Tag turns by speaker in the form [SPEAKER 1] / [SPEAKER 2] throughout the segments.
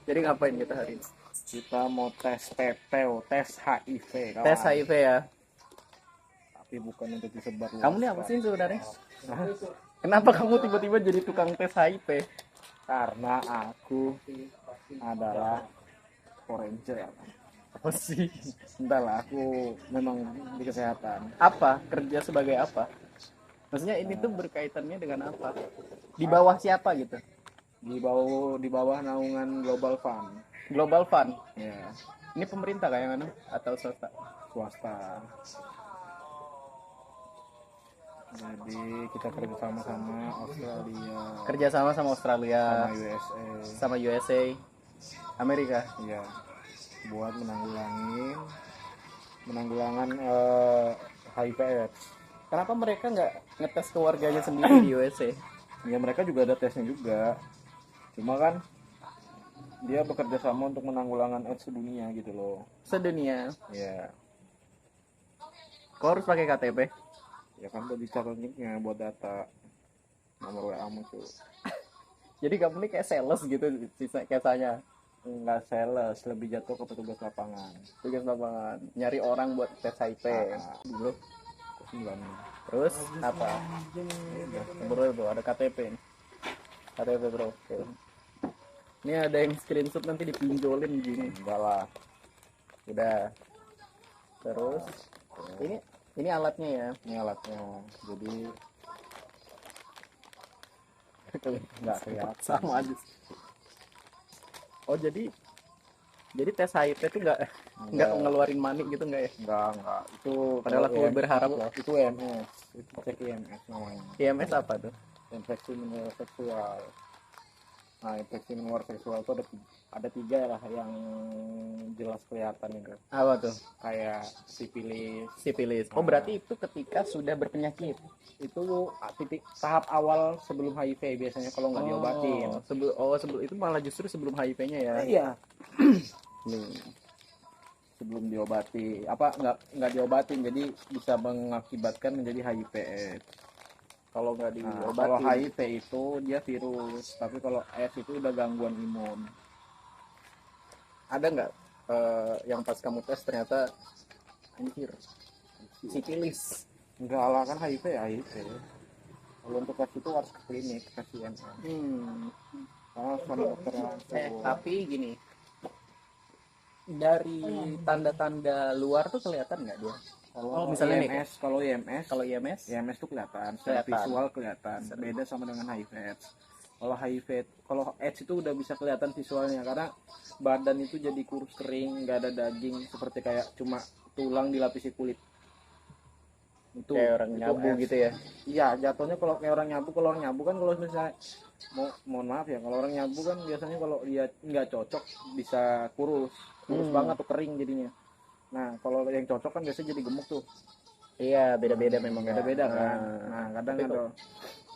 [SPEAKER 1] Jadi ngapain kita hari ini?
[SPEAKER 2] Kita mau tes PPO, tes HIV, kawan.
[SPEAKER 1] Tes HIV ya.
[SPEAKER 2] Tapi bukan untuk disebar luas.
[SPEAKER 1] Kamu nih apa sih sebenarnya? Kenapa kamu tiba-tiba jadi tukang tes HIV?
[SPEAKER 2] Karena aku adalah Ranger.
[SPEAKER 1] Apa sih?
[SPEAKER 2] Entahlah, aku memang di kesehatan.
[SPEAKER 1] Apa? Kerja sebagai apa? Maksudnya ini tuh berkaitannya dengan apa? Di bawah siapa gitu?
[SPEAKER 2] Di bawah naungan Global Fund.
[SPEAKER 1] Global Fund.
[SPEAKER 2] Ya,
[SPEAKER 1] Ini pemerintah kayak mana? Atau swasta?
[SPEAKER 2] swasta. Jadi kita kerja sama Australia,
[SPEAKER 1] Kerja sama sama Australia,
[SPEAKER 2] sama USA.
[SPEAKER 1] sama USA, Amerika.
[SPEAKER 2] Ya, buat menanggulangan HIV/AIDS.
[SPEAKER 1] Kenapa mereka nggak ngetes keluarganya sendiri di USA?
[SPEAKER 2] Ya mereka juga ada tesnya juga. Cuma kan dia bekerja sama untuk menanggulangan AIDS sedunia gitu loh.
[SPEAKER 1] Sedunia.
[SPEAKER 2] Ya,
[SPEAKER 1] Kau harus pakai KTP.
[SPEAKER 2] ya kan udah dicatat nicknya buat data nomor WA mu tuh.
[SPEAKER 1] Jadi kamu nih kayak sales gitu kisahnya.
[SPEAKER 2] Enggak sales, lebih jatuh ke petugas lapangan.
[SPEAKER 1] Tugas lapangan, nyari orang buat tes HIV. Dulu.
[SPEAKER 2] Enggak.
[SPEAKER 1] Terus apa? Bro, bro, ada KTP nih. KTP bro. Oke. Ini ada yang screenshot nanti dipinjolin gini.
[SPEAKER 2] Enggak lah.
[SPEAKER 1] Udah. Terus ini alatnya ya.
[SPEAKER 2] Ini alatnya. Jadi enggak kelihatan.
[SPEAKER 1] Sama aja. Oh jadi tes HIV itu nggak ngeluarin money gitu nggak ya?
[SPEAKER 2] Enggak. Itu
[SPEAKER 1] Padahal aku berharap loh.
[SPEAKER 2] Itu IMS. Itu cek IMS namanya.
[SPEAKER 1] IMS apa tuh?
[SPEAKER 2] Infeksi menular seksual. Nah, infeksi menular seksual itu ada 3 lah yang jelas kelihatan itu.
[SPEAKER 1] Apa tuh?
[SPEAKER 2] Kayak sipilis.
[SPEAKER 1] Sipilis. Oh berarti itu ketika sudah berpenyakit.
[SPEAKER 2] Itu titik tahap awal sebelum HIV biasanya kalau nggak diobatin.
[SPEAKER 1] Sebelum itu malah justru sebelum HIV-nya ya.
[SPEAKER 2] Iya. Sebelum diobati. Nggak diobatin, jadi bisa mengakibatkan menjadi HIV/AIDS.
[SPEAKER 1] Kalau nggak
[SPEAKER 2] Kalau
[SPEAKER 1] diobatin.
[SPEAKER 2] HIV itu dia virus, tapi kalau AIDS itu udah gangguan imun.
[SPEAKER 1] Ada nggak yang pas kamu tes ternyata anjir sipilis?
[SPEAKER 2] Enggak lah, kan HIV. Kalau untuk tes itu harus ke klinik, ke CMS. Karena sama dokter langsung.
[SPEAKER 1] Tapi gini, dari tanda-tanda luar tuh kelihatan nggak dia?
[SPEAKER 2] Kalau
[SPEAKER 1] misalnya nih,
[SPEAKER 2] IMS,
[SPEAKER 1] kalau IMS,
[SPEAKER 2] IMS tuh kelihatan, secara visual kelihatan. Beda sama dengan HIV/AIDS. Kalau AIDS itu udah bisa kelihatan visualnya karena badan itu jadi kurus kering, nggak ada daging, seperti kayak cuma tulang dilapisi kulit. Itu
[SPEAKER 1] kayak orang nyabu
[SPEAKER 2] AIDS.
[SPEAKER 1] gitu ya?
[SPEAKER 2] Iya, jatuhnya kalau kayak orang nyabu. Kalau orang nyabu kan kalau misalnya mohon maaf ya, kalau orang nyabu kan biasanya kalau dia nggak cocok bisa kurus banget tuh, kering jadinya. Nah, kalau yang cocok kan biasanya jadi gemuk tuh.
[SPEAKER 1] Iya, beda-beda memang.
[SPEAKER 2] Beda-beda kan. Nah, kadang ada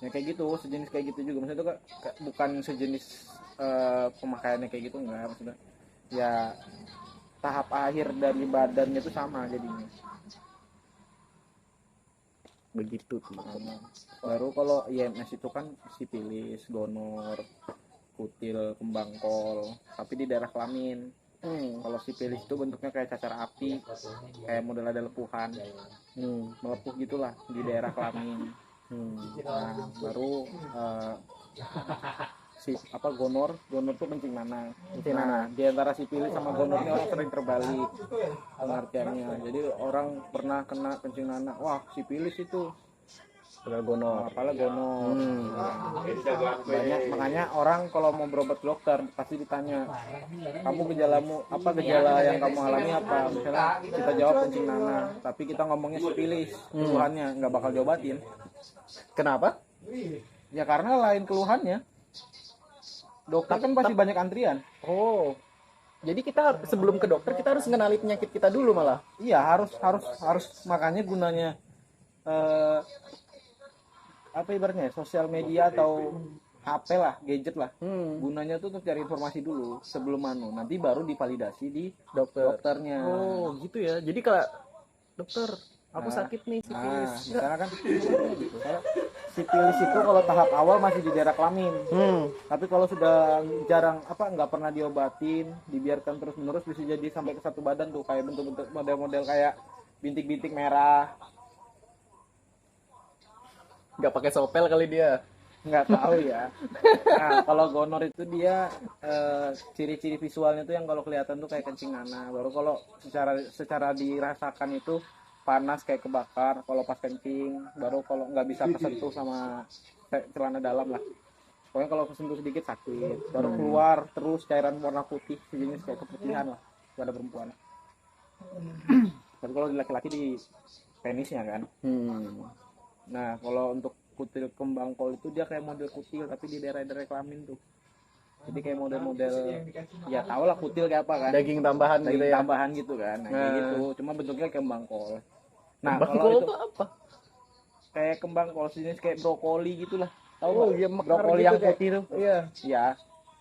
[SPEAKER 2] yang kayak gitu, sejenis kayak gitu juga. Maksudnya itu bukan sejenis pemakaiannya kayak gitu, enggak. Maksudnya ya tahap akhir dari badannya itu sama jadinya.
[SPEAKER 1] Begitu tuh.
[SPEAKER 2] Baru kalau IMS itu kan sipilis, gonor, kutil, kembang kol, tapi di daerah kelamin. Kalau sipilis itu bentuknya kayak cacar api, kayak model ada lepuhan, melepuh gitulah di daerah kelamin. Nah, baru gonor tuh kencing nanah. Nah, di antara sipilis sama gonor ini orang sering terbalik pengertiannya. Jadi orang pernah kena kencing nanah, wah sipilis itu.
[SPEAKER 1] Gonor.
[SPEAKER 2] Banyak, makanya orang kalau mau berobat ke dokter pasti ditanya, kamu gejala yang kamu alami apa? Misalnya kita jawab kencing nanah, tapi kita ngomongnya sipilis, keluhannya nggak bakal diobatin.
[SPEAKER 1] Kenapa?
[SPEAKER 2] Ya karena lain keluhannya. Dokter kan pasti banyak antrian.
[SPEAKER 1] Oh, jadi kita sebelum ke dokter kita harus mengenali penyakit kita dulu malah.
[SPEAKER 2] Iya, harus makanya gunanya apa ibaratnya sosial media atau HP lah, gadget lah. Gunanya tuh untuk cari informasi dulu sebelum nanti baru divalidasi di dokternya.
[SPEAKER 1] Oh, gitu ya. Jadi kalau dokter, aku sakit nih sipilis.
[SPEAKER 2] Karena kan gitu. sipilis itu kalau tahap awal masih di daerah kelamin. Tapi kalau sudah jarang nggak pernah diobatin, dibiarkan terus menerus bisa jadi sampai ke satu badan tuh, kayak bentuk-bentuk model-model kayak bintik-bintik merah.
[SPEAKER 1] Nggak pakai sopel kali dia.
[SPEAKER 2] Nggak tahu ya. Nah, kalau gonor itu dia ciri-ciri visualnya tuh yang kalau kelihatan tuh kayak kencing nanah. Baru kalau secara dirasakan itu panas kayak kebakar kalau pas kencing. Baru kalau nggak bisa kesentuh sama celana dalam lah. Pokoknya kalau kesentuh sedikit sakit. Baru keluar terus cairan warna putih sejenis kayak keputihan lah pada perempuan. Tapi kalau di laki-laki di penisnya kan. Nah, kalau untuk kutil kembang kol itu dia kayak model kutil tapi di daerah-daerah kelamin tuh. Jadi kayak model-model ya tau lah kutil kayak apa kan.
[SPEAKER 1] Daging tambahan
[SPEAKER 2] Daging
[SPEAKER 1] gitu ya.
[SPEAKER 2] tambahan gitu kan. Nah, kayak gitu. Cuma bentuknya kembang kol. Nah,
[SPEAKER 1] Kembang
[SPEAKER 2] kalau
[SPEAKER 1] kol
[SPEAKER 2] itu
[SPEAKER 1] itu apa?
[SPEAKER 2] kayak kembang kol jenis kayak brokoli gitulah. Tahu
[SPEAKER 1] Oh,
[SPEAKER 2] nggak?
[SPEAKER 1] iya, mekar
[SPEAKER 2] Brokoli
[SPEAKER 1] gitu
[SPEAKER 2] yang
[SPEAKER 1] kayak-
[SPEAKER 2] putih tuh.
[SPEAKER 1] Iya.
[SPEAKER 2] Ya.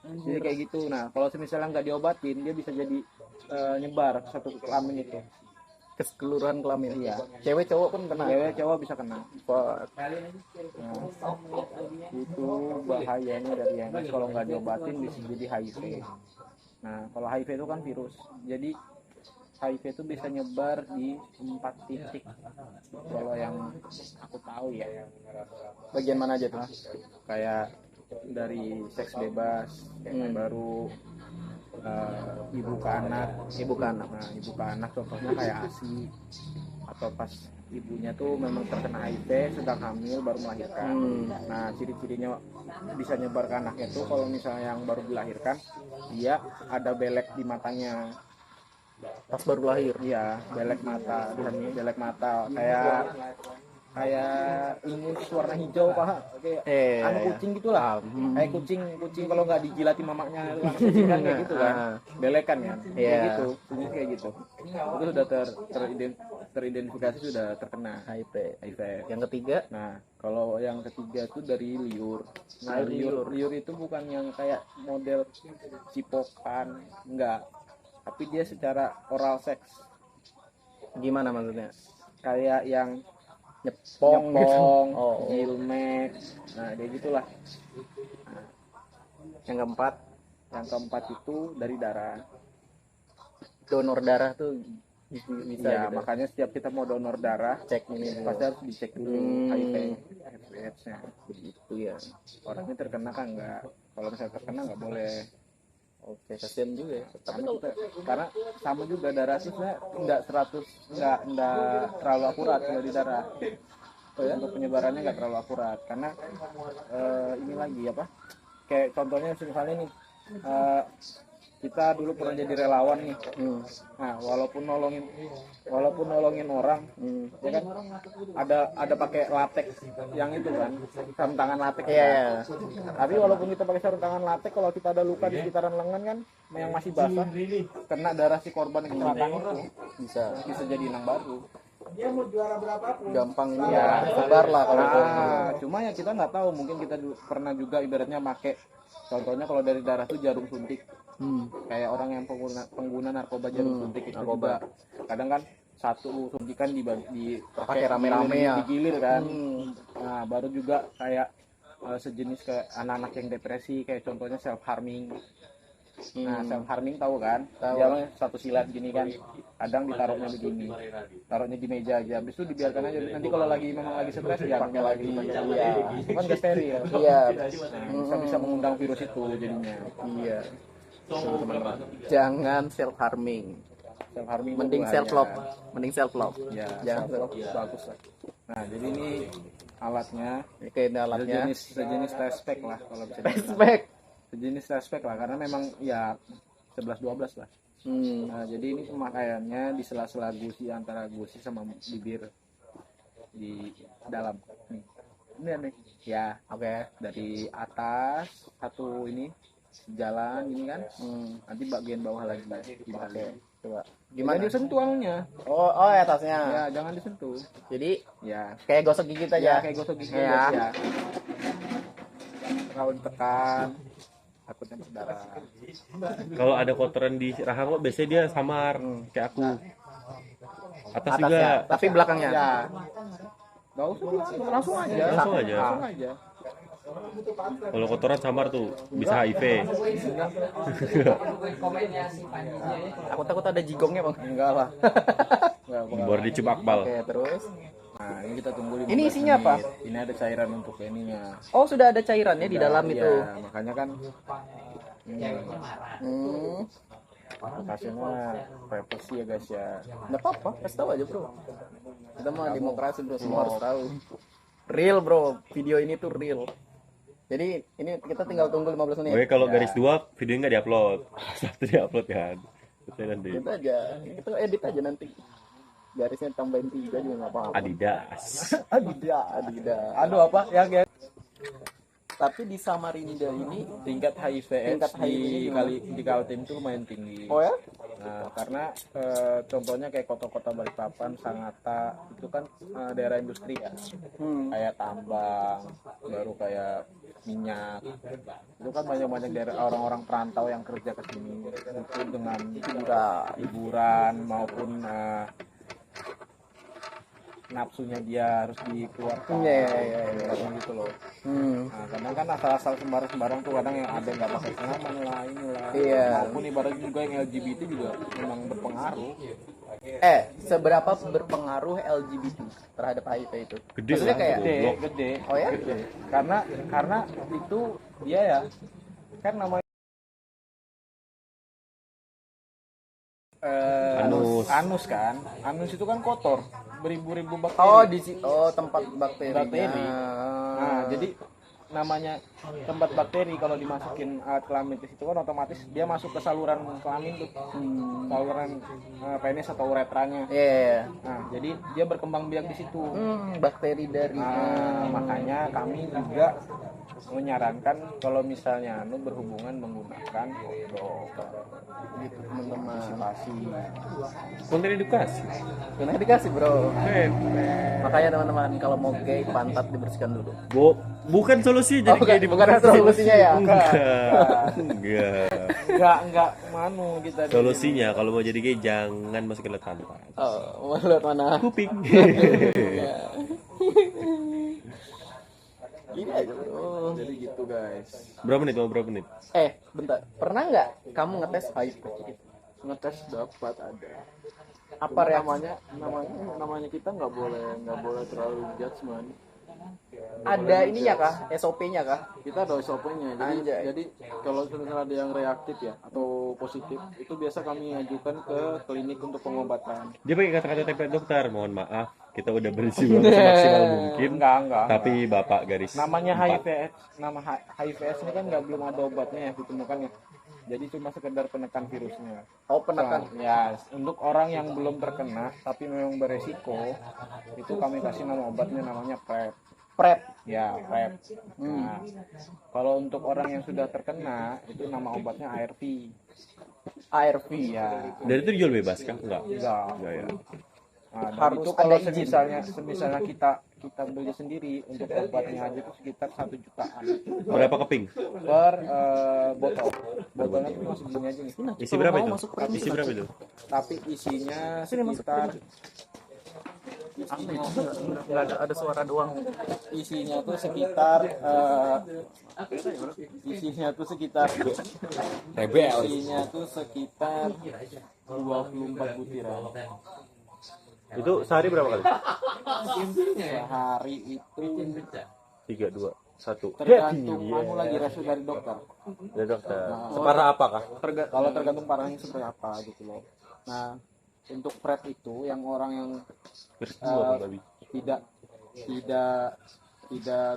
[SPEAKER 2] Jadi kayak gitu. Nah, kalau misalnya nggak diobatin dia bisa jadi nyebar ke satu kelamin itu.
[SPEAKER 1] Keseluruhan kelamin.
[SPEAKER 2] Iya.
[SPEAKER 1] Cewek cowok pun kena.
[SPEAKER 2] Cewek cowok bisa kena.
[SPEAKER 1] Wah,
[SPEAKER 2] Nah, itu bahayanya dari MS kalau nggak diobatin bisa jadi HIV. Nah, kalau HIV itu kan virus. Jadi HIV itu bisa nyebar di 4 titik. Kalau yang aku tahu ya,
[SPEAKER 1] bagian mana aja tuh?
[SPEAKER 2] kayak dari seks bebas, baru ibu ke anak.
[SPEAKER 1] Ibu ke anak.
[SPEAKER 2] Nah, ibu ke anak contohnya kayak ASI, atau pas ibunya tuh memang terkena HIV sedang hamil baru melahirkan. Nah, ciri-cirinya bisa nyebar ke anaknya tuh kalau misalnya yang baru dilahirkan dia ada belek di matanya.
[SPEAKER 1] Pas baru lahir.
[SPEAKER 2] Iya, belek mata kayak ingus warna hijau paha kayak anu kucing gitulah. Kayak kucing kalau nggak dijilati mamanya kucing kan kayak gitu kan. Belekan kan. Kayak gitu, jenis kayak gitu. Itu sudah teridentifikasi sudah terkena
[SPEAKER 1] HIV.
[SPEAKER 2] Yang
[SPEAKER 1] ketiga,
[SPEAKER 2] nah, kalau yang ketiga itu dari liur. Nah, liur itu bukan yang kayak model cipokan, enggak. Tapi dia secara oral seks.
[SPEAKER 1] gimana maksudnya?
[SPEAKER 2] Kayak yang
[SPEAKER 1] Nyepong gitu. Oh.
[SPEAKER 2] jilmek. Nah, dia gitulah. Nah,
[SPEAKER 1] Yang keempat,
[SPEAKER 2] yang keempat itu dari darah.
[SPEAKER 1] donor darah tuh bisa
[SPEAKER 2] Ya,
[SPEAKER 1] gitu.
[SPEAKER 2] makanya setiap kita mau donor darah,
[SPEAKER 1] Cek ini dulu.
[SPEAKER 2] pasti harus dicek dulu HIV/AIDS-nya.
[SPEAKER 1] Begitu ya.
[SPEAKER 2] Orangnya terkena kan enggak? Kalau misalnya terkena nggak boleh.
[SPEAKER 1] Oke, kasihan juga ya. Tapi
[SPEAKER 2] Karena sama juga darah sih sebenarnya enggak terlalu akurat kalau di darah. Untuk penyebarannya nggak terlalu akurat karena ini lagi apa? Kayak contohnya misalnya nih kita dulu pernah jadi relawan nih. Nah, walaupun nolongin orang, ya kan ada pakai latex yang itu kan, sarung tangan latex.
[SPEAKER 1] Iya.
[SPEAKER 2] Tapi walaupun kita pakai sarung tangan latex, kalau kita ada luka di sekitaran lengan kan, yang masih basah, kena darah si korban kecelakaan itu bisa jadi inang baru.
[SPEAKER 1] gampang ini
[SPEAKER 2] Ya,
[SPEAKER 1] sebar lah kalau
[SPEAKER 2] cuma ya kita nggak tahu, mungkin kita pernah juga ibaratnya pakai, contohnya kalau dari darah tuh jarum suntik. Kayak orang yang pengguna narkoba jarum suntik itu juga kadang kan satu suntikan
[SPEAKER 1] pakai rame-rame ya,
[SPEAKER 2] digilir kan. Nah, baru juga kayak sejenis kayak anak-anak yang depresi, kayak contohnya self harming. Nah, self harming tahu kan? Dia satu silat gini kan, kadang ditaruhnya begini, taruhnya di meja aja, habis itu dibiarkan aja. Nanti kalau memang lagi stres ya pakai lagi. Iya, kan nggak steril.
[SPEAKER 1] Iya.
[SPEAKER 2] Bisa mengundang virus itu jadinya.
[SPEAKER 1] Iya. Teman-teman, jangan self harming.
[SPEAKER 2] Self harming
[SPEAKER 1] Mending self love.
[SPEAKER 2] Ya,
[SPEAKER 1] Jangan
[SPEAKER 2] self love bagus lah. Nah, jadi ini alatnya,
[SPEAKER 1] ini alatnya.
[SPEAKER 2] sejenis test pack lah kalau bisa dibilang.
[SPEAKER 1] Test pack.
[SPEAKER 2] Sejenis test pack lah karena memang ya 11-12 lah. Nah, jadi ini pemakaiannya di sela-sela gusi, antara gusi sama bibir di dalam. Ini nih. Ya,
[SPEAKER 1] Oke.
[SPEAKER 2] dari atas satu ini jalan ini kan. Nanti bagian bawah lagi dipakai.
[SPEAKER 1] Coba.
[SPEAKER 2] Gimana
[SPEAKER 1] Gimana?
[SPEAKER 2] disentuh anunya?
[SPEAKER 1] Oh, atasnya.
[SPEAKER 2] Ya, jangan disentuh.
[SPEAKER 1] Jadi
[SPEAKER 2] Ya,
[SPEAKER 1] kayak gosok gigi aja.
[SPEAKER 2] ya kayak gosok gigi
[SPEAKER 1] Ya.
[SPEAKER 2] ya. Kalau ditekan takutnya berdarah.
[SPEAKER 3] Kalau ada kotoran di rahang kok biasanya dia samar kayak aku. Atas
[SPEAKER 1] Atasnya,
[SPEAKER 3] juga.
[SPEAKER 1] tapi belakangnya.
[SPEAKER 2] Ya. Nggak usah, langsung aja.
[SPEAKER 3] Langsung aja.
[SPEAKER 2] Langsung aja.
[SPEAKER 3] Kalau kotoran samar tuh bisa HIV.
[SPEAKER 1] Aku takut ada jigongnya bang.
[SPEAKER 2] Enggak lah. Enggak,
[SPEAKER 3] Baru dicium akbal.
[SPEAKER 1] Oke terus.
[SPEAKER 2] Nah, ini kita tunggu 15
[SPEAKER 1] Ini isinya apa?
[SPEAKER 2] menit. Ini ada cairan untuk ininya.
[SPEAKER 1] Oh sudah ada cairannya di dalam
[SPEAKER 2] Iya,
[SPEAKER 1] itu.
[SPEAKER 2] makanya kan
[SPEAKER 1] Hmm.
[SPEAKER 2] hasilnya privacy ya guys ya.
[SPEAKER 1] Nggak apa-apa, kasih tahu aja bro. Kita mah demokrasi bro, semua harus tahu. Real bro, video ini tuh real. Jadi ini kita tinggal tunggu 15 menit.
[SPEAKER 3] Oke, kalau garis 2 videonya nggak diupload. Satu diupload kan. Itu nanti.
[SPEAKER 1] Kita aja, kita edit aja nanti. Garisnya tambahin 3 juga nggak apa-apa.
[SPEAKER 3] Adidas.
[SPEAKER 1] Adidas. Aduh apa ya guys? Tapi di Samarinda ini
[SPEAKER 2] Tingkat HIV
[SPEAKER 1] Tingkat
[SPEAKER 2] AIDS
[SPEAKER 1] HIV
[SPEAKER 2] di Kaltim itu lumayan tinggi.
[SPEAKER 1] oh ya?
[SPEAKER 2] Nah, karena contohnya kayak kota-kota Balikpapan, Sangatta itu kan daerah industri ya. Kayak tambang, baru kayak minyak. Itu kan banyak-banyak daerah orang-orang perantau yang kerja ke sini itu dengan hiburan maupun nafsunya dia harus dikeluarkan. Kadang gitu loh. Nah, kadang kan asal-asal sembarang-sembarang tuh kadang yang ada nggak pakai pengaman lah inilah.
[SPEAKER 1] Iya.
[SPEAKER 2] Maupun ibaratnya juga yang LGBT juga memang berpengaruh.
[SPEAKER 1] Seberapa berpengaruh LGBT terhadap HIV itu?
[SPEAKER 3] Gede
[SPEAKER 1] Maksudnya
[SPEAKER 3] lah,
[SPEAKER 1] kayak
[SPEAKER 3] goblok.
[SPEAKER 2] Gede.
[SPEAKER 1] Oh ya?
[SPEAKER 2] Gede. Karena itu dia ya kan namanya anus kan. Anus itu kan kotor, beribu-ribu bakteri.
[SPEAKER 1] tempat bakteri.
[SPEAKER 2] Nah, jadi namanya tempat bakteri kalau dimasukin alat kelamin ke situ kan otomatis dia masuk ke saluran kelamin tuh. Saluran penis atau uretranya.
[SPEAKER 1] Iya.
[SPEAKER 2] Nah, jadi dia berkembang biak di situ.
[SPEAKER 1] Bakteri dari
[SPEAKER 2] Nah, makanya kami juga menyarankan kalau misalnya berhubungan menggunakan kondom
[SPEAKER 1] gitu teman-teman.
[SPEAKER 3] Konten edukasi.
[SPEAKER 1] Kena dikasih bro. Makanya teman-teman kalau mau gay pantat dibersihkan dulu.
[SPEAKER 3] Bukan solusi jadi kayak
[SPEAKER 1] bukan solusinya ya.
[SPEAKER 3] Enggak.
[SPEAKER 2] Manu kita
[SPEAKER 3] Solusinya kalau mau jadi gay jangan masukin alat pantat.
[SPEAKER 1] Oh, mau lihat mana?
[SPEAKER 3] Kuping.
[SPEAKER 1] Gini aja bro.
[SPEAKER 2] jadi gitu guys.
[SPEAKER 3] Berapa menit?
[SPEAKER 1] Bentar. Pernah nggak kamu ngetes HIV?
[SPEAKER 2] Ngetes dapat ada.
[SPEAKER 1] Apa
[SPEAKER 2] Namanya kita nggak boleh terlalu judgement.
[SPEAKER 1] Ada ininya kah? SOP-nya kah?
[SPEAKER 2] Kita ada SOP-nya.
[SPEAKER 1] Anjay.
[SPEAKER 2] Jadi kalau misalnya ada yang reaktif ya atau positif, itu biasa kami ajukan ke klinik untuk pengobatan.
[SPEAKER 3] Dia pakai kata-kata template dokter. Mohon maaf, kita udah berisi semaksimal mungkin.
[SPEAKER 2] Enggak.
[SPEAKER 3] Tapi Bapak garis.
[SPEAKER 2] Namanya
[SPEAKER 3] 4.
[SPEAKER 2] HIV/AIDS, nama HIV/AIDS ini kan belum ada obatnya ya ditemukan ya. Jadi cuma sekedar penekan virusnya.
[SPEAKER 1] Oh, penekan.
[SPEAKER 2] Ya, untuk orang yang belum terkena tapi memang beresiko, itu kami kasih nama obatnya namanya PrEP.
[SPEAKER 1] PrEP.
[SPEAKER 2] Ya, PrEP. Nah, kalau untuk orang yang sudah terkena, itu nama obatnya ARV.
[SPEAKER 1] ARV.
[SPEAKER 2] Ya,
[SPEAKER 3] Dan itu dijual bebas kan? Enggak.
[SPEAKER 2] enggak.
[SPEAKER 3] Enggak ya.
[SPEAKER 2] Nah, dan
[SPEAKER 1] Harus
[SPEAKER 2] itu kalau
[SPEAKER 1] ada izin.
[SPEAKER 2] misalnya kita beli sendiri untuk obatnya aja itu sekitar 1 jutaan
[SPEAKER 3] Berapa keping?
[SPEAKER 2] per botol. Botolnya itu masih gini aja nih.
[SPEAKER 3] Isi berapa itu?
[SPEAKER 1] Masuk PrEP.
[SPEAKER 3] Isi berapa itu?
[SPEAKER 2] Tapi isinya sekitar
[SPEAKER 1] Nggak ada suara doang.
[SPEAKER 2] isinya tuh sekitar isinya tuh sekitar
[SPEAKER 3] Rebel.
[SPEAKER 2] isinya tuh sekitar 24 butiran.
[SPEAKER 3] Itu sehari berapa kali?
[SPEAKER 2] Sehari itu
[SPEAKER 3] 3, 2, 1.
[SPEAKER 2] tergantung anu lagi resep dari dokter.
[SPEAKER 3] Ya dokter. Separah apakah?
[SPEAKER 2] Kalau tergantung parahnya seperti apa gitu loh. Nah, untuk PrEP itu yang orang yang tidak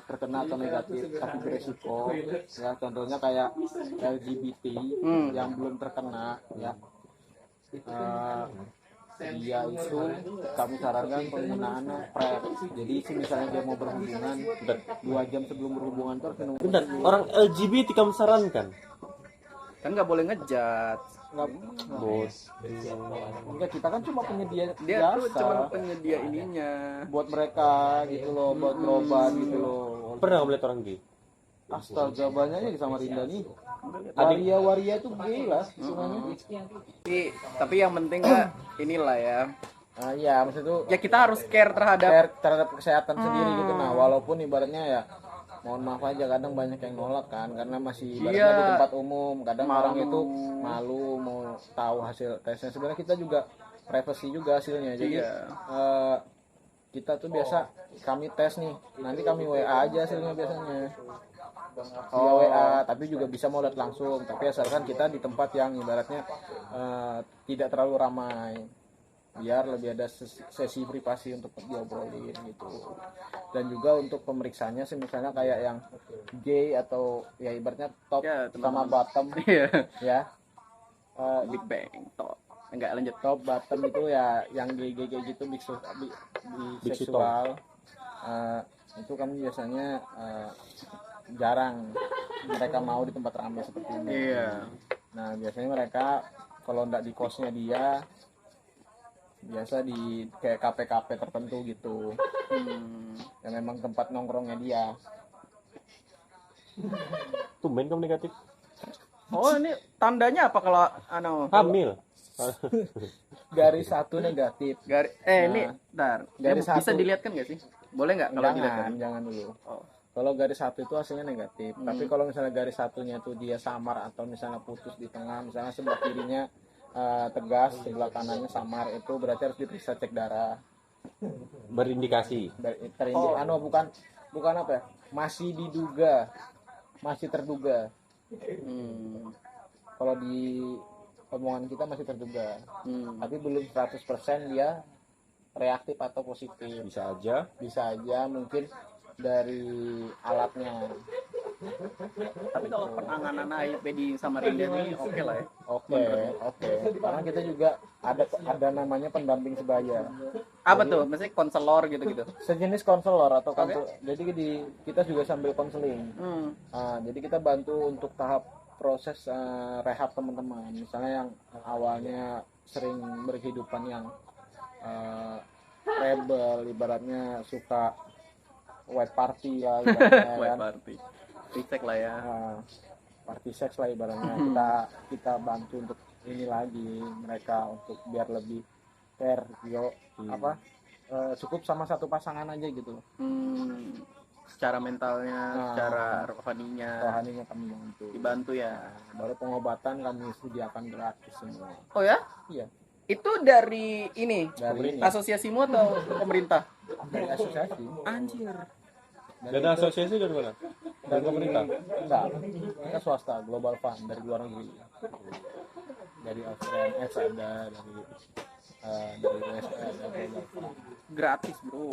[SPEAKER 2] terkena atau negatif tapi beresiko ya, contohnya kayak LGBT yang belum terkena ya, dia itu kami sarankan penggunaannya PrEP. Jadi misalnya dia mau berhubungan 2 jam sebelum berhubungan itu harus minum.
[SPEAKER 3] Bentar, orang LGBT kamu sarankan?
[SPEAKER 1] Kan nggak boleh ngejat.
[SPEAKER 3] Bos.
[SPEAKER 2] Enggak, kita kan cuma penyedia
[SPEAKER 1] Dia tuh
[SPEAKER 2] jasa
[SPEAKER 1] cuma penyedia ininya.
[SPEAKER 2] buat mereka gitu loh, buat berobat gitu loh.
[SPEAKER 3] Pernah kamu lihat orang gay?
[SPEAKER 2] Astaga, banyaknya di Samarinda nih. Waria tuh gay lah semuanya.
[SPEAKER 1] Tapi yang penting nggak inilah ya.
[SPEAKER 2] Iya, maksud itu
[SPEAKER 1] Ya kita harus care terhadap
[SPEAKER 2] care terhadap kesehatan sendiri gitu. Nah, walaupun ibaratnya ya mohon maaf aja kadang banyak yang nolak kan karena masih ibaratnya
[SPEAKER 1] Iya.
[SPEAKER 2] di tempat umum. Kadang
[SPEAKER 1] Malu.
[SPEAKER 2] orang itu malu mau tahu hasil tesnya. Sebenarnya kita juga privacy juga hasilnya. Jadi
[SPEAKER 1] Iya.
[SPEAKER 2] kita tuh biasa kami tes nih, nanti kami WA aja hasilnya biasanya. Via WA, tapi juga bisa mau lihat langsung. Tapi asalkan kita di tempat yang ibaratnya tidak terlalu ramai, biar lebih ada sesi privasi untuk diobrolin gitu. Dan juga untuk pemeriksanya sih misalnya kayak yang gay atau ya ibaratnya top
[SPEAKER 1] Ya,
[SPEAKER 2] sama
[SPEAKER 1] teman-teman.
[SPEAKER 2] bottom
[SPEAKER 1] Iya.
[SPEAKER 2] ya.
[SPEAKER 1] Big Bang top. Enggak lanjut.
[SPEAKER 2] Top bottom itu ya yang gay gitu biseksual. Itu kami biasanya jarang mereka mau di tempat ramai seperti ini.
[SPEAKER 1] Iya.
[SPEAKER 2] Nah biasanya mereka kalau nggak di kosnya dia biasa di kayak kafe-kafe tertentu gitu, yang memang tempat nongkrongnya dia.
[SPEAKER 3] Tumben kamu negatif.
[SPEAKER 1] Oh, ini tandanya apa kalau
[SPEAKER 3] Hamil.
[SPEAKER 2] Garis 1 negatif.
[SPEAKER 1] ini bentar.
[SPEAKER 2] Garis
[SPEAKER 1] Bisa
[SPEAKER 2] satu.
[SPEAKER 1] dilihatkan nggak sih? Boleh nggak kalau dilihatkan?
[SPEAKER 2] Jangan dulu.
[SPEAKER 1] Oh.
[SPEAKER 2] Kalau garis 1 itu hasilnya negatif. Tapi kalau misalnya garis satunya itu dia samar atau misalnya putus di tengah, misalnya sebelah kirinya tegas, sebelah kanannya samar, itu berarti harus diperiksa cek darah.
[SPEAKER 3] Berindikasi.
[SPEAKER 2] Bukan apa ya? Masih diduga, masih terduga. Kalau di omongan kita masih terduga, tapi belum 100% dia reaktif atau positif.
[SPEAKER 3] Bisa aja
[SPEAKER 2] Mungkin dari alatnya.
[SPEAKER 1] Tapi kalau penanganan HIV di Samarinda ini oke lah ya.
[SPEAKER 2] Oke. Karena kita juga ada namanya pendamping sebaya.
[SPEAKER 1] Apa tuh? Maksudnya konselor gitu-gitu.
[SPEAKER 2] Sejenis konselor atau jadi kita juga sambil konseling. Jadi kita bantu untuk tahap proses rehab teman-teman. Misalnya yang awalnya sering berkehidupan yang rebel, ibaratnya suka white party ya, ibaratnya,
[SPEAKER 1] White
[SPEAKER 2] kan?
[SPEAKER 1] party. Dicek lah ya.
[SPEAKER 2] Party seks lah ibaratnya. Kita bantu untuk ini lagi mereka untuk biar lebih fair, cukup sama satu pasangan aja gitu.
[SPEAKER 1] Secara mentalnya, secara rohaninya
[SPEAKER 2] Kami bantu.
[SPEAKER 1] dibantu ya.
[SPEAKER 2] Baru pengobatan kami sediakan gratis semua.
[SPEAKER 1] Oh ya?
[SPEAKER 2] Iya.
[SPEAKER 1] Itu dari ini,
[SPEAKER 2] Dari ini.
[SPEAKER 1] asosiasimu atau pemerintah?
[SPEAKER 2] Dari asosiasi.
[SPEAKER 1] Anjir.
[SPEAKER 3] Dana asosiasi dari mana? Dari pemerintah.
[SPEAKER 2] Enggak. Kita swasta, Global Fund dari luar negeri. Dari Australia ada, dari USA ada Global Fund.
[SPEAKER 1] Gratis, Bro.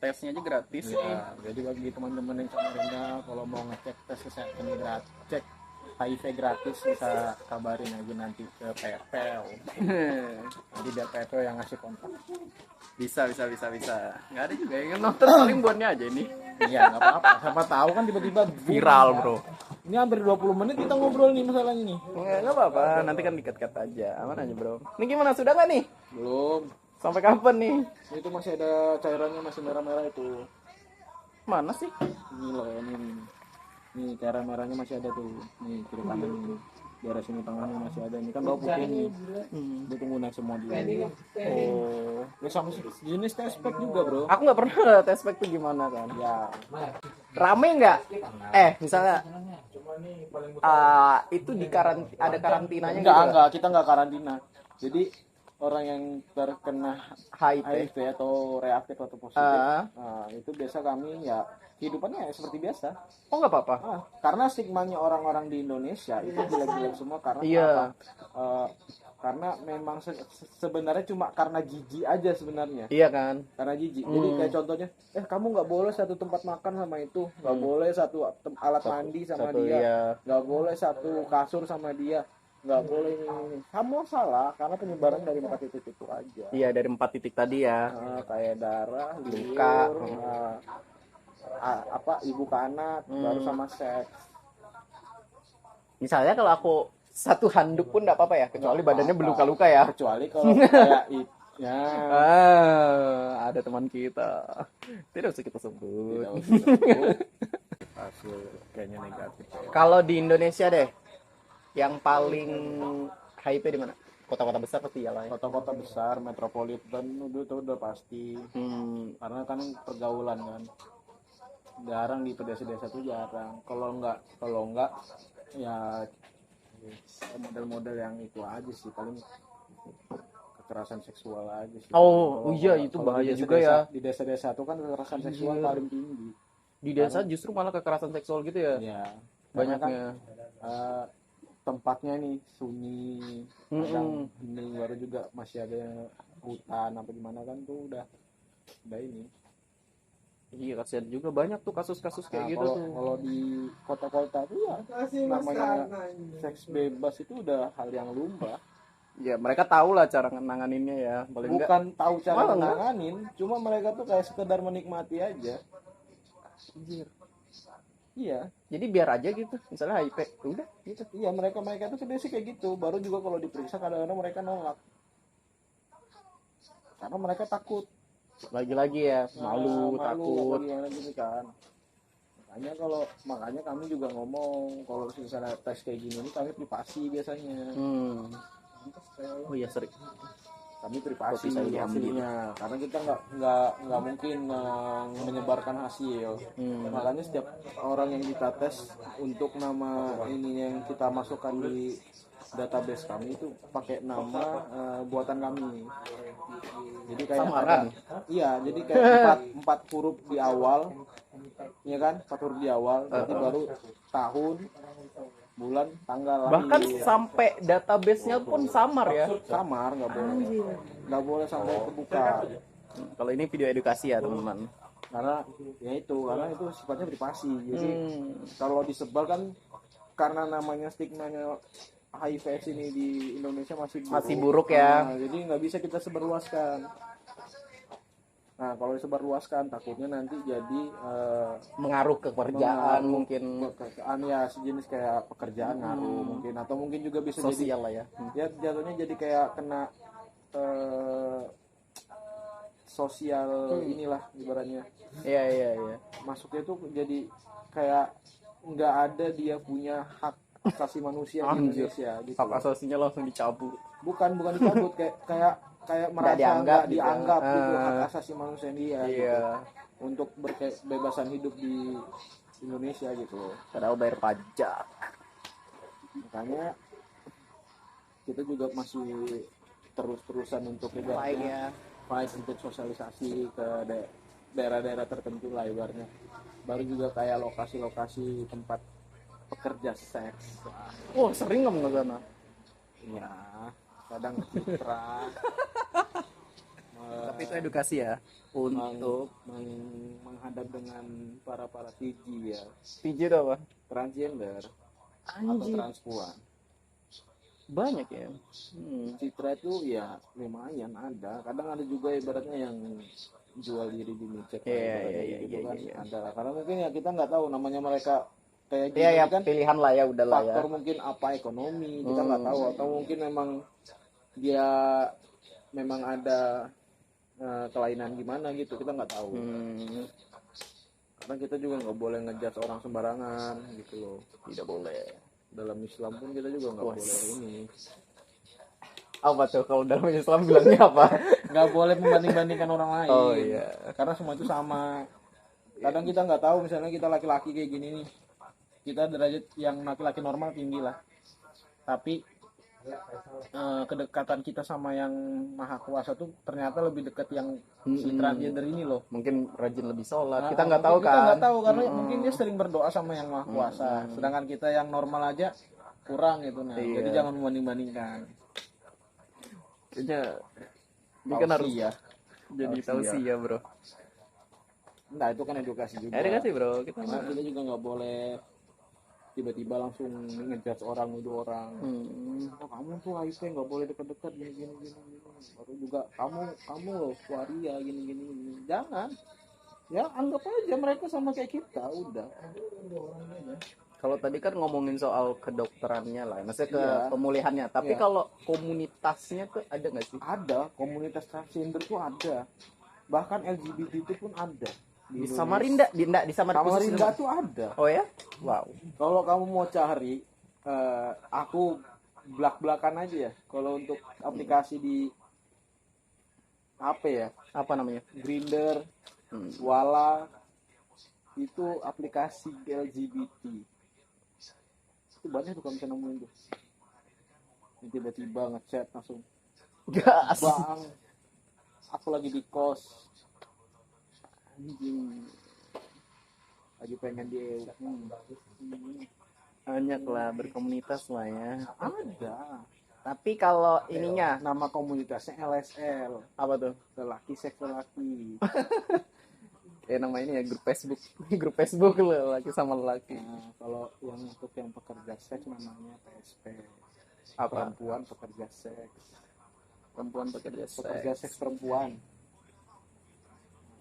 [SPEAKER 1] Tesnya aja gratis.
[SPEAKER 2] Ya, jadi bagi teman-teman yang Samarinda kalau mau ngecek tes kesehatan gratis, cek HIV gratis, bisa kabarin aja nanti ke PFL. Nanti biar PFL yang ngasih kontak.
[SPEAKER 1] Bisa. Nggak ada juga yang nonton, paling buatnya aja ini.
[SPEAKER 2] Iya, nggak apa-apa. Siapa tahu kan tiba-tiba
[SPEAKER 1] Viral, Bro.
[SPEAKER 2] Ini hampir 20 menit kita ngobrol nih masalahnya nih.
[SPEAKER 1] Nggak apa-apa, nanti kan dikat-kat aja. Aman aja, Bro. Ini gimana, sudah nggak nih?
[SPEAKER 2] Belum.
[SPEAKER 1] Sampai kapan nih?
[SPEAKER 2] Itu masih ada cairannya, masih merah-merah itu.
[SPEAKER 1] Mana sih?
[SPEAKER 2] Ini loh, ini. Nih cairan merahnya masih ada tuh. Nih kiri kanan ini. Daerah sini tengahnya masih ada. Ini kan bau putih nih. Dia tunggu naik semua dulu.
[SPEAKER 1] Oh.
[SPEAKER 2] Ini sama jenis tes pack juga, Bro.
[SPEAKER 1] Aku nggak pernah tes pack tuh gimana kan?
[SPEAKER 2] Ya.
[SPEAKER 1] Rame nggak? Misalnya itu ada karantinanya
[SPEAKER 2] Enggak, kita enggak karantina. Jadi orang yang terkena
[SPEAKER 1] HIV.
[SPEAKER 2] HIV atau reaktif atau positif, itu biasa kami ya kehidupannya seperti biasa.
[SPEAKER 1] Oh, nggak apa-apa.
[SPEAKER 2] Karena stigmanya orang-orang di Indonesia itu gila-gila semua karena
[SPEAKER 1] Iya.
[SPEAKER 2] apa? Karena memang sebenarnya cuma karena jijik aja sebenarnya.
[SPEAKER 1] Iya kan?
[SPEAKER 2] Karena jijik. Jadi kayak contohnya, kamu nggak boleh satu tempat makan sama itu, nggak boleh satu alat mandi sama dia,
[SPEAKER 1] iya.
[SPEAKER 2] nggak boleh satu kasur sama dia, nggak boleh ini. Kamu salah karena penyebaran dari 4 titik itu aja.
[SPEAKER 1] Iya, dari 4 titik tadi ya.
[SPEAKER 2] Kayak darah,
[SPEAKER 1] Luka.
[SPEAKER 2] liur, ibu ke anak, baru sama seks.
[SPEAKER 1] Misalnya kalau aku satu handuk pun nggak apa-apa ya, kecuali badannya berluka-luka ya.
[SPEAKER 2] Kecuali kalau kayak ya.
[SPEAKER 1] Ada teman kita. Tidak usah kita sebut.
[SPEAKER 2] Hasil kayaknya negatif.
[SPEAKER 1] Kalau di Indonesia deh, yang paling HIV di mana? kota-kota besar pasti ya lah ya.
[SPEAKER 2] Kota-kota besar metropolitan itu udah pasti, karena kan pergaulan kan jarang di pedesa-desa tuh jarang. Kalau enggak ya model-model yang itu aja sih, paling kekerasan seksual aja sih.
[SPEAKER 1] Oh iya, itu
[SPEAKER 2] kalau
[SPEAKER 1] bahaya
[SPEAKER 2] di
[SPEAKER 1] juga
[SPEAKER 2] desa-desa-
[SPEAKER 1] ya.
[SPEAKER 2] Di desa-desa tuh kan kekerasan seksual
[SPEAKER 1] Anjir.
[SPEAKER 2] paling tinggi.
[SPEAKER 1] Di desa justru malah kekerasan seksual gitu ya.
[SPEAKER 2] Ya,
[SPEAKER 1] Banyaknya.
[SPEAKER 2] eh, tempatnya nih sunyi, kadang hening, baru juga masih ada hutan apa gimana kan tuh udah ini.
[SPEAKER 1] Iya, kasihan juga banyak tuh kasus-kasus kayak
[SPEAKER 2] Nah,
[SPEAKER 1] gitu
[SPEAKER 2] kalau
[SPEAKER 1] tuh.
[SPEAKER 2] kalau di kota-kota tuh ya namanya seks bebas itu udah hal yang lumrah.
[SPEAKER 1] Ya, mereka tahu lah cara nanganinnya ya. Paling enggak
[SPEAKER 2] Bukan tahu cara
[SPEAKER 1] Malah enggak.
[SPEAKER 2] nanganin, cuma mereka tuh kayak sekedar menikmati aja. Iya,
[SPEAKER 1] jadi biar aja gitu. Misalnya HIV, udah gitu.
[SPEAKER 2] iya mereka tuh sebenarnya sih kayak gitu. Baru juga kalau diperiksa kadang-kadang mereka nolak. Karena mereka takut.
[SPEAKER 1] Lagi-lagi ya, malu, takut.
[SPEAKER 2] apa gimana gitu kan. Makanya kami juga ngomong kalau misalnya tes kayak gini nih kami privasi biasanya.
[SPEAKER 1] Oh iya, sering.
[SPEAKER 2] Kami privasi
[SPEAKER 1] Kok bisa diambil?
[SPEAKER 2] hasilnya karena kita nggak mungkin menyebarkan hasil. Makanya setiap orang yang kita tes untuk nama ini yang kita masukkan di database kami itu pakai nama buatan kami. Jadi kayak
[SPEAKER 1] Samaran?
[SPEAKER 2] Iya, jadi kayak empat huruf di awal, ya kan? 4 huruf di awal, nanti baru tahun, bulan, tanggal lahir.
[SPEAKER 1] Bahkan sampai database-nya pun samar ya.
[SPEAKER 2] Samar, nggak boleh sampai kebuka.
[SPEAKER 1] Kalau ini video edukasi ya, teman-teman.
[SPEAKER 2] Karena karena itu sifatnya privasi. Jadi kalau disebar kan karena namanya stigmanya HIV/AIDS ini di Indonesia masih
[SPEAKER 1] buruk ya.
[SPEAKER 2] Nah, jadi nggak bisa kita sebarluaskan. Nah, kalau disebarluaskan takutnya nanti jadi
[SPEAKER 1] Mengaruh ke kerjaan mungkin
[SPEAKER 2] pekerjaan ya sejenis kayak pekerjaan ngaruh mungkin, atau mungkin juga bisa
[SPEAKER 1] sosial lah ya.
[SPEAKER 2] ya jatuhnya jadi kayak kena sosial inilah ibaratnya.
[SPEAKER 1] Iya.
[SPEAKER 2] Masuknya tuh jadi kayak nggak ada dia punya hak asasi manusia di Indonesia gitu.
[SPEAKER 1] Hak asasinya langsung dicabut.
[SPEAKER 2] Bukan dicabut, kayak merasa
[SPEAKER 1] dianggap
[SPEAKER 2] nggak
[SPEAKER 1] gitu.
[SPEAKER 2] dianggap gitu hak asasi manusia dia
[SPEAKER 1] Iya.
[SPEAKER 2] gitu, untuk berkebebasan hidup di Indonesia gitu.
[SPEAKER 1] Padahal bayar pajak.
[SPEAKER 2] Makanya kita juga masih terus-terusan untuk
[SPEAKER 1] Baik ya.
[SPEAKER 2] fight untuk sosialisasi ke daerah-daerah tertentu lah ibaratnya. Baru juga kayak lokasi-lokasi tempat pekerja seks.
[SPEAKER 1] Oh, sering kamu ke sana?
[SPEAKER 2] Ya, kadang citra.
[SPEAKER 1] Tapi itu edukasi ya untuk
[SPEAKER 2] menghadap dengan para PG ya,
[SPEAKER 1] PJ itu apa?
[SPEAKER 2] transgender atau
[SPEAKER 1] Anjir,
[SPEAKER 2] transpuan.
[SPEAKER 1] banyak ya.
[SPEAKER 2] Citra itu ya lumayan ada. Kadang ada juga ibaratnya yang jual diri di micet.
[SPEAKER 1] Iya,
[SPEAKER 2] gitu kan.
[SPEAKER 1] iya.
[SPEAKER 2] Ada. Karena mungkin ya kita nggak tahu namanya mereka kayak gini
[SPEAKER 1] Iya ya,
[SPEAKER 2] kan.
[SPEAKER 1] pilihan lah ya, udah lah ya.
[SPEAKER 2] Faktor mungkin apa ekonomi kita nggak tahu, atau mungkin memang dia memang ada kelainan gimana gitu, kita nggak tahu. Karena kita juga nggak boleh ngejudge orang sembarangan gitu loh.
[SPEAKER 1] Tidak boleh.
[SPEAKER 2] Dalam Islam pun kita juga nggak boleh ini,
[SPEAKER 1] Apa tuh kalau dalam Islam bilangnya apa?
[SPEAKER 2] nggak boleh membanding-bandingkan orang lain.
[SPEAKER 1] Oh iya.
[SPEAKER 2] Karena semua itu sama. Kadang kita nggak tahu, misalnya kita laki-laki kayak gini nih, kita derajat yang laki-laki normal tinggi lah, tapi kedekatan kita sama yang maha kuasa tuh ternyata lebih dekat yang si transgender ini loh.
[SPEAKER 1] Mungkin rajin lebih sholat.
[SPEAKER 2] Nah,
[SPEAKER 1] Kita nggak tahu
[SPEAKER 2] kita
[SPEAKER 1] kan.
[SPEAKER 2] nggak tahu karena mungkin dia sering berdoa sama yang maha kuasa, sedangkan kita yang normal aja kurang gitu. Nah,
[SPEAKER 1] Iya.
[SPEAKER 2] jadi jangan membanding-bandingkan.
[SPEAKER 1] Kayaknya ini kan harus
[SPEAKER 2] ya.
[SPEAKER 1] jadi tausiah bro.
[SPEAKER 2] Nah, itu kan edukasi juga.
[SPEAKER 1] Edukasi bro. Kita
[SPEAKER 2] Nah, kita juga nggak boleh tiba-tiba langsung ngejudge orang, nuduh orang. Oh, kamu tuh HIV nggak boleh deket-deket gini. Baru juga kamu loh waria gini. Jangan. Ya anggap aja mereka sama kayak kita, udah.
[SPEAKER 1] Kalau tadi kan ngomongin soal kedokterannya lah, maksudnya ke
[SPEAKER 2] Iya.
[SPEAKER 1] pemulihannya. Tapi
[SPEAKER 2] Iya.
[SPEAKER 1] kalau komunitasnya tuh ada nggak sih?
[SPEAKER 2] Ada, komunitas transgender tuh ada. Bahkan LGBT itu pun ada.
[SPEAKER 1] Di Samarinda, di
[SPEAKER 2] Samarinda tuh ada.
[SPEAKER 1] Oh ya? Wow.
[SPEAKER 2] Kalau kamu mau cari, aku belak-belakan aja ya. Kalau untuk aplikasi di HP ya,
[SPEAKER 1] Apa namanya?
[SPEAKER 2] Grindr, Wala, itu aplikasi LGBT. Itu banyak tuh kalau bisa nemuin tuh. Ini tiba-tiba ngechat langsung,
[SPEAKER 1] Gas.
[SPEAKER 2] bang, aku lagi di kos, anjing, lagi pengen di
[SPEAKER 1] Banyak lah, berkomunitas lah ya.
[SPEAKER 2] ada.
[SPEAKER 1] Tapi kalau ininya
[SPEAKER 2] Nama komunitasnya LSL,
[SPEAKER 1] apa tuh?
[SPEAKER 2] lelaki seks lelaki.
[SPEAKER 1] Kayak nama ini ya, grup Facebook. Grup Facebook laki sama laki.
[SPEAKER 2] Nah, kalau yang untuk yang pekerja seks namanya PSP.
[SPEAKER 1] Apa?
[SPEAKER 2] Perempuan pekerja seks.
[SPEAKER 1] Perempuan pekerja
[SPEAKER 2] Pekerja
[SPEAKER 1] seks.
[SPEAKER 2] seks perempuan.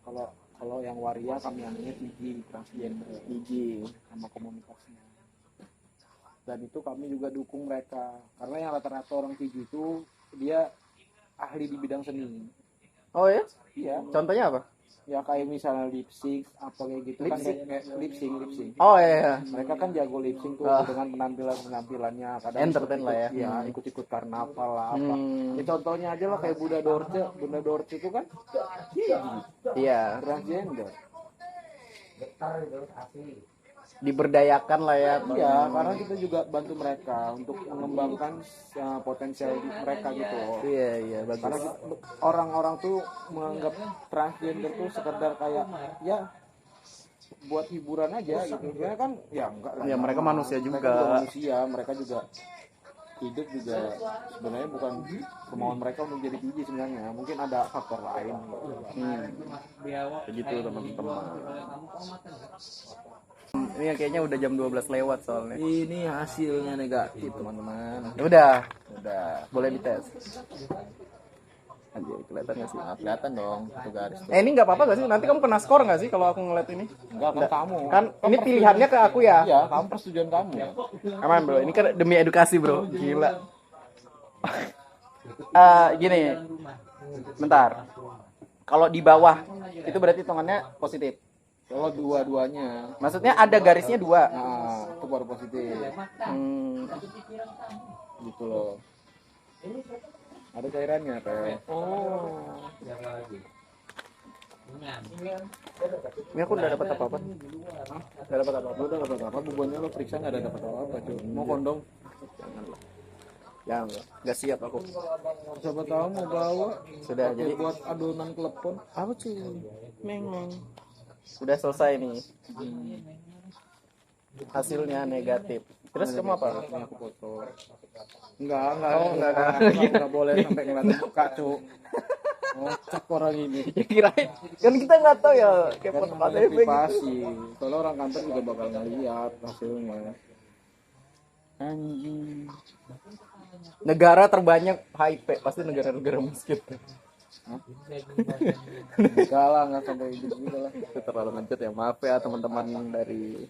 [SPEAKER 2] Kalau kalau yang waria kami namanya TG, transgender,
[SPEAKER 1] Gigi.
[SPEAKER 2] nama komunitasnya. Dan itu kami juga dukung mereka karena yang rata-rata orang TG itu dia ahli di bidang seni.
[SPEAKER 1] Oh ya?
[SPEAKER 2] Iya,
[SPEAKER 1] Contohnya apa?
[SPEAKER 2] ya kayak misalnya lip sync apa kayak gitu
[SPEAKER 1] Lip
[SPEAKER 2] kan
[SPEAKER 1] sync?
[SPEAKER 2] kayak lip sync.
[SPEAKER 1] Oh iya.
[SPEAKER 2] Mereka kan jago lip sync tuh
[SPEAKER 1] Ah.
[SPEAKER 2] dengan penampilannya kadang
[SPEAKER 1] Entertain lah ya.
[SPEAKER 2] Iya, ikut-ikut karnaval lah apa.
[SPEAKER 1] Hmm.
[SPEAKER 2] Ya, contohnya aja lah kayak Bunda Dorce itu kan
[SPEAKER 1] Iya.
[SPEAKER 2] transgender.
[SPEAKER 1] Diberdayakan lah ya.
[SPEAKER 2] Iya, karena kita juga bantu mereka untuk mengembangkan potensial mereka gitu.
[SPEAKER 1] Iya, iya,
[SPEAKER 2] Karena
[SPEAKER 1] bagus.
[SPEAKER 2] orang-orang tuh menganggap transgender tuh sekedar kayak ya buat hiburan aja gitu. Sebenarnya kan ya enggak lah.
[SPEAKER 1] Ya, mereka manusia
[SPEAKER 2] Mereka
[SPEAKER 1] juga.
[SPEAKER 2] manusia, mereka juga hidup juga sebenarnya bukan kemauan mereka untuk jadi biji sebenarnya. Mungkin ada faktor lain.
[SPEAKER 1] Begitu teman-teman. Ini kayaknya udah jam 12 lewat soalnya.
[SPEAKER 2] Ini hasilnya negatif, teman-teman.
[SPEAKER 1] Udah,
[SPEAKER 2] Udah.
[SPEAKER 1] boleh dites. Anjir, kelihatan gak sih?
[SPEAKER 2] Kelihatan dong itu garis.
[SPEAKER 1] Ini nggak apa-apa gak sih? Nanti kamu kena skor gak sih kalau aku ngeliat ini?
[SPEAKER 2] Enggak kan kamu.
[SPEAKER 1] Kan ini pilihannya ke aku ya.
[SPEAKER 2] Iya, kamu persetujuan kamu.
[SPEAKER 1] Aman bro, ini kan demi edukasi bro. Gila. Gini, bentar. Kalau di bawah itu berarti hitungannya positif.
[SPEAKER 2] Kalau dua-duanya,
[SPEAKER 1] Maksudnya ada garisnya 2.
[SPEAKER 2] nah itu baru positif. Gitu loh. Ada cairannya kayak.
[SPEAKER 1] Oh. Ini aku udah dapat apa-apa. Udah dapat apa-apa.
[SPEAKER 2] Udah dapat apa? Bubuannya lo periksa nggak ada dapat apa-apa, cuy. Mau kondom?
[SPEAKER 1] Janganlah. Jangan, nggak siap aku.
[SPEAKER 2] Siapa tahu mau bawa.
[SPEAKER 1] Sudah,
[SPEAKER 2] Pakai
[SPEAKER 1] jadi
[SPEAKER 2] buat adonan klepon.
[SPEAKER 1] apa cuy? Meng. Sudah selesai nih. Hasilnya negatif. Terus kamu apa?
[SPEAKER 2] Ini aku foto. Enggak.
[SPEAKER 1] Oh, enggak.
[SPEAKER 2] Enggak boleh sampai ngeliatin muka, cuy. Ngocak orang ini.
[SPEAKER 1] Ya kirain kan kita nggak tahu ya kayak
[SPEAKER 2] Kan
[SPEAKER 1] foto
[SPEAKER 2] namanya
[SPEAKER 1] KTP gitu.
[SPEAKER 2] privasi. Kalau orang kantor juga bakal ngeliat hasilnya.
[SPEAKER 1] Anjing. Negara terbanyak HIV pasti negara-negara miskin.
[SPEAKER 2] Enggak lah, enggak sampai gitu lah.
[SPEAKER 1] Itu terlalu mencet ya. Maaf ya teman-teman dari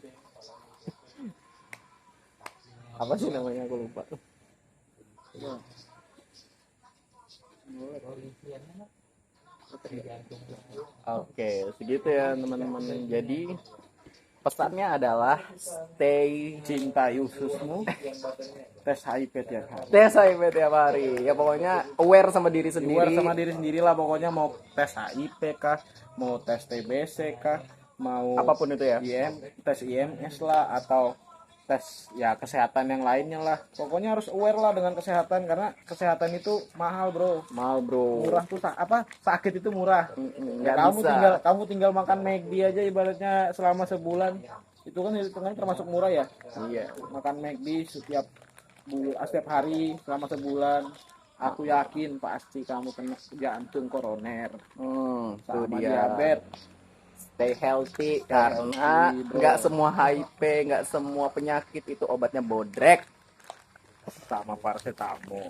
[SPEAKER 1] apa sih namanya aku lupa. Oke, segitu ya teman-teman. Jadi pesannya adalah stay
[SPEAKER 2] Cintai ususmu, tes HIV tiap hari.
[SPEAKER 1] tes HIV tiap hari. Ya pokoknya aware sama diri
[SPEAKER 2] Aware
[SPEAKER 1] sendiri.
[SPEAKER 2] sama diri sendiri lah, pokoknya mau tes HIV kah, mau tes TBC kah, mau
[SPEAKER 1] Apapun itu ya.
[SPEAKER 2] tes IMS lah, atau tes ya kesehatan yang lainnya lah. Pokoknya harus aware lah dengan kesehatan, karena kesehatan itu mahal, bro.
[SPEAKER 1] Mahal bro.
[SPEAKER 2] Murah tuh sakit itu murah.
[SPEAKER 1] Nggak
[SPEAKER 2] Ya,
[SPEAKER 1] bisa.
[SPEAKER 2] kamu tinggal makan McD aja ibaratnya selama sebulan. Itu kan hitungannya termasuk murah ya.
[SPEAKER 1] Iya.
[SPEAKER 2] Makan McD setiap hari selama sebulan. Aku yakin pasti kamu kena jantung koroner
[SPEAKER 1] Itu
[SPEAKER 2] sama
[SPEAKER 1] dia.
[SPEAKER 2] diabetes.
[SPEAKER 1] Stay healthy karena
[SPEAKER 2] healthy, bro.
[SPEAKER 1] nggak semua HIV, nggak semua penyakit itu obatnya bodrek.
[SPEAKER 2] Sama paracetamol.